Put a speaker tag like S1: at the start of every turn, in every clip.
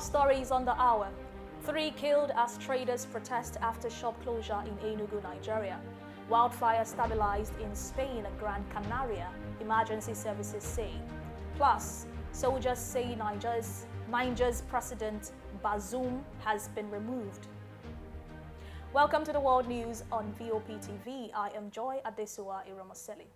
S1: Top stories on the hour. 3 killed as traders protest after shop closure in Enugu, Nigeria. Wildfire stabilized in Spain and Gran Canaria, emergency services say. Plus, soldiers say Niger's President Bazoum has been removed. Welcome to the World News on VOP TV. I am Joy Adesua Iramoseli.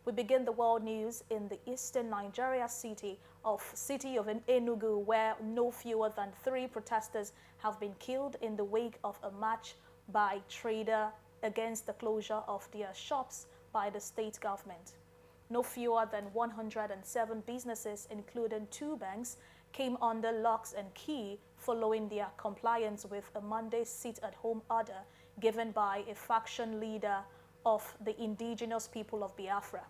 S1: We begin the world news in the eastern Nigeria city of Enugu, where no fewer than 3 protesters have been killed in the wake of a march by traders against the closure of their shops by the state government. No fewer than 107 businesses, including 2 banks, came under locks and key following their compliance with a Monday sit-at-home order given by a faction leader of the indigenous people of Biafra.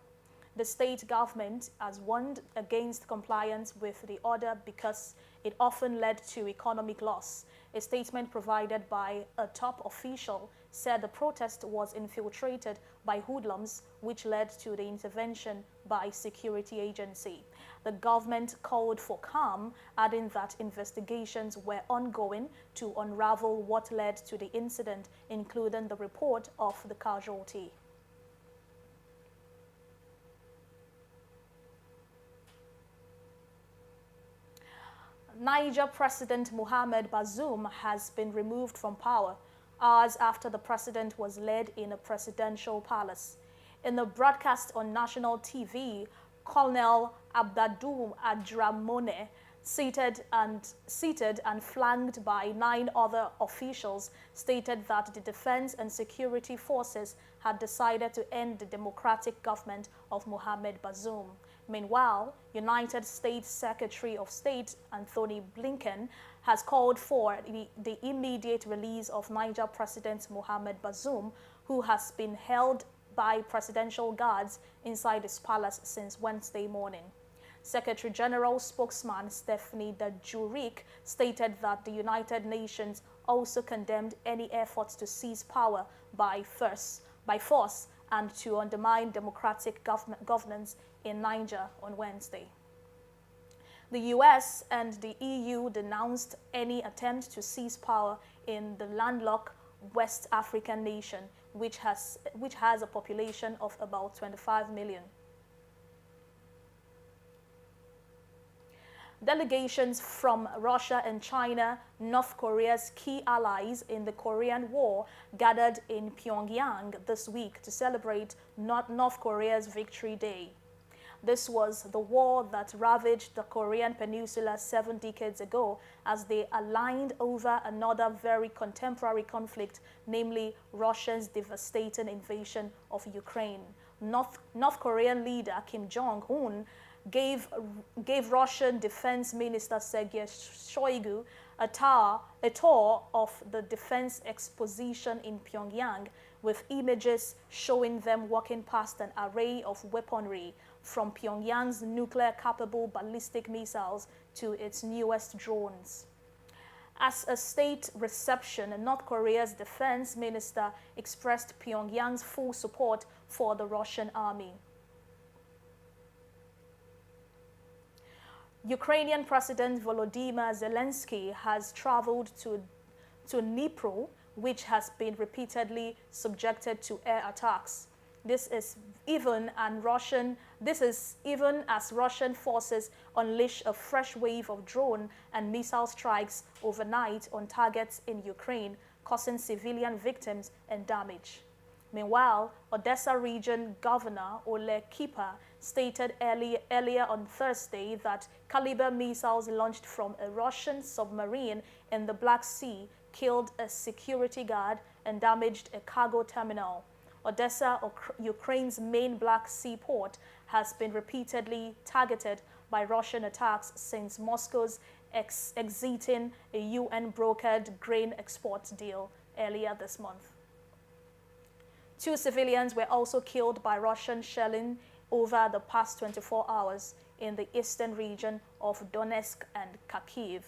S1: The state government has warned against compliance with the order because it often led to economic loss. A statement provided by a top official said the protest was infiltrated by hoodlums, which led to the intervention by security agency. The government called for calm, adding that investigations were ongoing to unravel what led to the incident, including the report of the casualty. Niger President Mohamed Bazoum has been removed from power hours after the president was led in a presidential palace. In a broadcast on national TV, Colonel Amadou Abdramane, seated and flanked by 9 other officials, stated that the defense and security forces had decided to end the democratic government of Mohamed Bazoum. Meanwhile, United States Secretary of State Anthony Blinken has called for the immediate release of Niger President Mohamed Bazoum, who has been held by presidential guards inside his palace since Wednesday morning. Secretary General spokesman Stephanie Dujarric stated that the United Nations also condemned any efforts to seize power by force and to undermine democratic governance in Niger on Wednesday. The US and the EU denounced any attempt to seize power in the landlocked West African nation, which has a population of about 25 million. Delegations from Russia and China, North Korea's key allies in the Korean War, gathered in Pyongyang this week to celebrate North Korea's Victory Day. This was the war that ravaged the Korean Peninsula 7 decades ago as they aligned over another very contemporary conflict, namely Russia's devastating invasion of Ukraine. North Korean leader Kim Jong-un gave Russian Defense Minister Sergei Shoigu a tour of the defense exposition in Pyongyang, with images showing them walking past an array of weaponry, from Pyongyang's nuclear-capable ballistic missiles to its newest drones. As a state reception, North Korea's defense minister expressed Pyongyang's full support for the Russian army. Ukrainian President Volodymyr Zelensky has traveled to Dnipro, which has been repeatedly subjected to air attacks. This is even as Russian forces unleash a fresh wave of drone and missile strikes overnight on targets in Ukraine, causing civilian victims and damage. Meanwhile, Odessa Region Governor Ole Kipa stated earlier on Thursday that caliber missiles launched from a Russian submarine in the Black Sea killed a security guard and damaged a cargo terminal. Odessa, Ukraine's main Black Sea port, has been repeatedly targeted by Russian attacks since Moscow's exiting a UN-brokered grain export deal earlier this month. 2 civilians were also killed by Russian shelling over the past 24 hours in the eastern region of Donetsk and Kharkiv.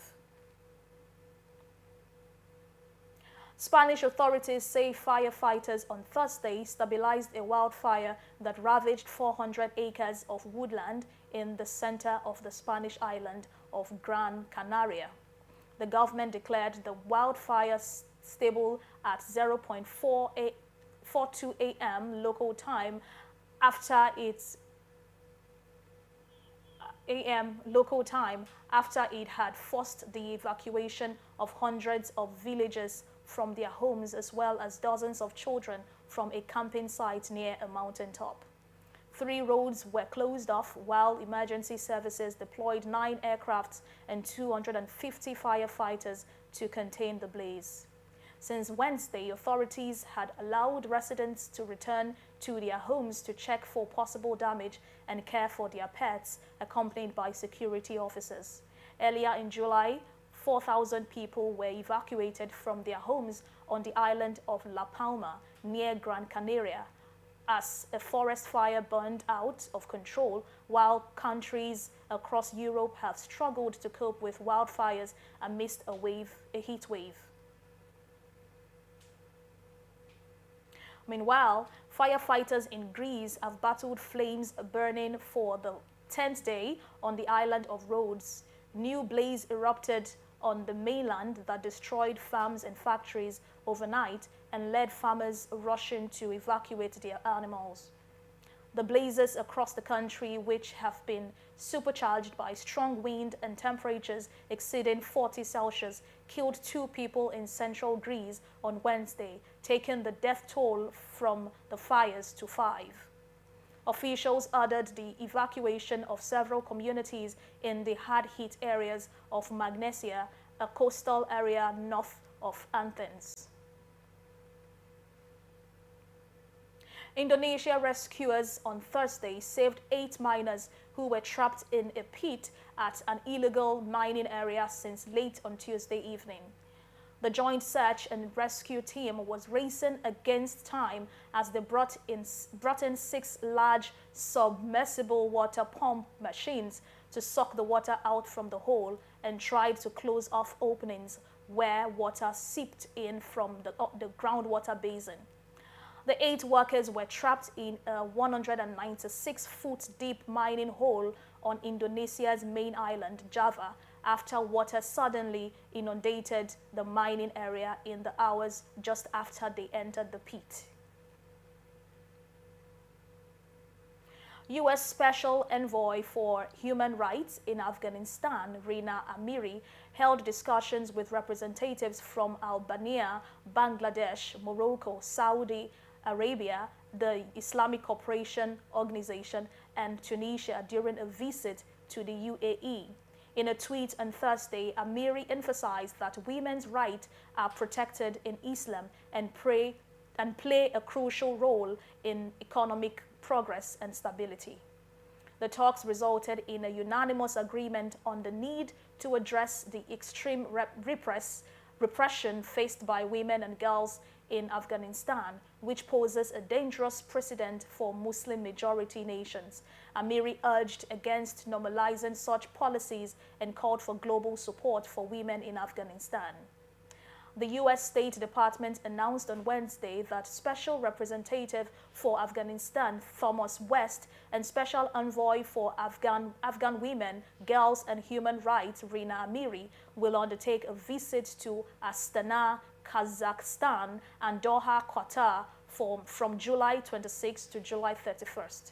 S1: Spanish authorities say firefighters on Thursday stabilized a wildfire that ravaged 400 acres of woodland in the center of the Spanish island of Gran Canaria. The government declared the wildfire stable at 0.42 a.m. local time after it had forced the evacuation of hundreds of villagers from their homes, as well as dozens of children from a camping site near a mountaintop. 3 roads were closed off, while emergency services deployed 9 aircrafts and 250 firefighters to contain the blaze. Since Wednesday, authorities had allowed residents to return to their homes to check for possible damage and care for their pets, accompanied by security officers. Earlier in July, 4,000 people were evacuated from their homes on the island of La Palma, near Gran Canaria, as a forest fire burned out of control, while countries across Europe have struggled to cope with wildfires amidst a heat wave. Meanwhile, firefighters in Greece have battled flames burning for the 10th day on the island of Rhodes. New blaze erupted on the mainland that destroyed farms and factories overnight and led farmers rushing to evacuate their animals. The blazes across the country, which have been supercharged by strong wind and temperatures exceeding 40 Celsius, killed 2 people in central Greece on Wednesday, taking the death toll from the fires to 5. Officials ordered the evacuation of several communities in the hard-hit areas of Magnesia, a coastal area north of Athens. Indonesia rescuers on Thursday saved 8 miners who were trapped in a pit at an illegal mining area since late on Tuesday evening. The joint search and rescue team was racing against time as they brought in 6 large submersible water pump machines to suck the water out from the hole and tried to close off openings where water seeped in from the groundwater basin. The 8 workers were trapped in a 196-foot deep mining hole on Indonesia's main island, Java, after water suddenly inundated the mining area in the hours just after they entered the pit. U.S. Special Envoy for Human Rights in Afghanistan, Rina Amiri, held discussions with representatives from Albania, Bangladesh, Morocco, Saudi Arabia, the Islamic Cooperation Organization, and Tunisia during a visit to the UAE. In a tweet on Thursday, Amiri emphasized that women's rights are protected in Islam and play a crucial role in economic progress and stability. The talks resulted in a unanimous agreement on the need to address the extreme repression faced by women and girls in Afghanistan, which poses a dangerous precedent for Muslim-majority nations. Amiri urged against normalizing such policies and called for global support for women in Afghanistan. The U.S. State Department announced on Wednesday that Special Representative for Afghanistan, Thomas West, and Special Envoy for Afghan women, girls, and human rights, Rina Amiri, will undertake a visit to Astana, Kazakhstan, and Doha, Qatar, from July 26 to July 31st.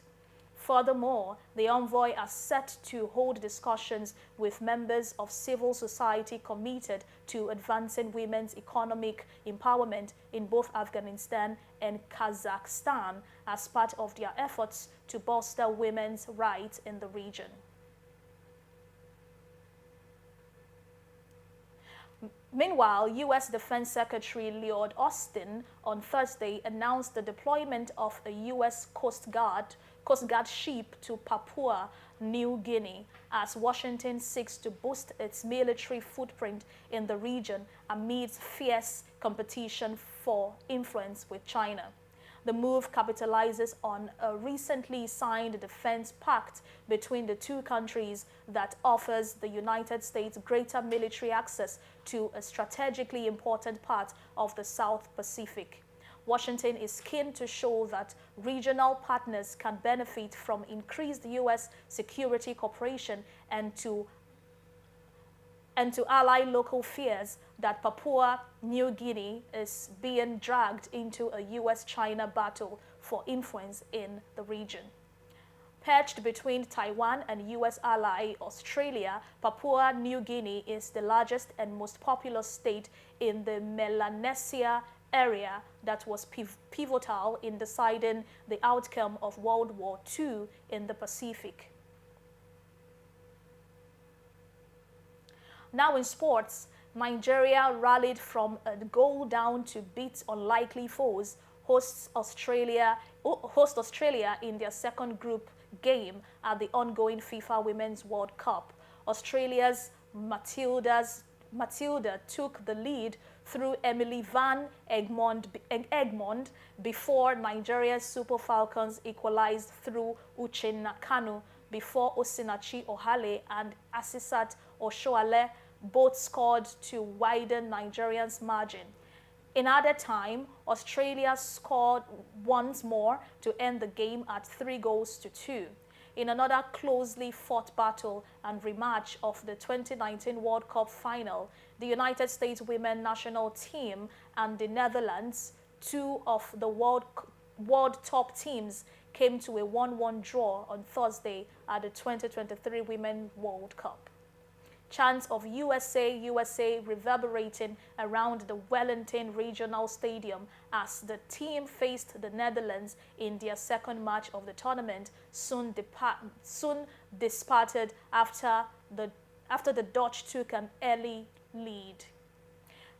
S1: Furthermore, the envoy is set to hold discussions with members of civil society committed to advancing women's economic empowerment in both Afghanistan and Kazakhstan as part of their efforts to bolster women's rights in the region. Meanwhile, U.S. Defense Secretary Lloyd Austin on Thursday announced the deployment of a U.S. Coast Guard ship to Papua New Guinea as Washington seeks to boost its military footprint in the region amidst fierce competition for influence with China. The move capitalizes on a recently signed defense pact between the two countries that offers the United States greater military access to a strategically important part of the South Pacific. Washington is keen to show that regional partners can benefit from increased U.S. security cooperation and to and to allay local fears that Papua New Guinea is being dragged into a US-China battle for influence in the region. Perched between Taiwan and US ally Australia, Papua New Guinea is the largest and most populous state in the Melanesia area that was pivotal in deciding the outcome of World War II in the Pacific. Now in sports, Nigeria rallied from a goal down to beat unlikely foes, host Australia in their second group game at the ongoing FIFA Women's World Cup. Australia's Matilda took the lead through Emily Van Egmond before Nigeria's Super Falcons equalized through Uchenna Kanu before Osinachi Ohale and Asisat Oshoale both scored to widen Nigerians' margin. In added time, Australia scored once more to end the game at 3-2. In another closely fought battle and rematch of the 2019 World Cup final, the United States women's national team and the Netherlands, two of the world top teams, came to a 1-1 draw on Thursday at the 2023 Women's World Cup. Chants of USA, USA reverberating around the Wellington Regional Stadium as the team faced the Netherlands in their second match of the tournament soon dissipated after the Dutch took an early lead.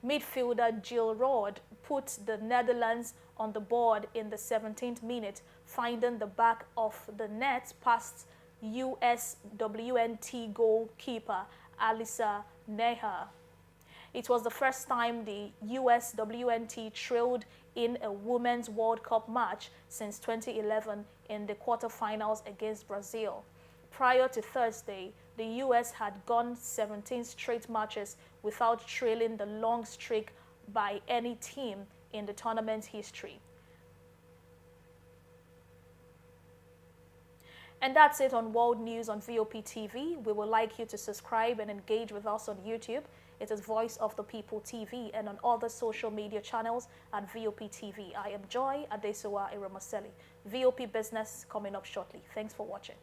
S1: Midfielder Jill Roord put the Netherlands on the board in the 17th minute, finding the back of the net past US WNT goalkeeper Alisa Neher. It was the first time the US WNT trailed in a Women's World Cup match since 2011 in the quarterfinals against Brazil. Prior to Thursday, the US had gone 17 straight matches without trailing the long streak by any team in the tournament's history. And that's it on World News on VOP TV. We would like you to subscribe and engage with us on YouTube. It is Voice of the People TV, and on other social media channels at VOP TV. I am Joy Adesowa Iremoseli. VOP Business coming up shortly. Thanks for watching.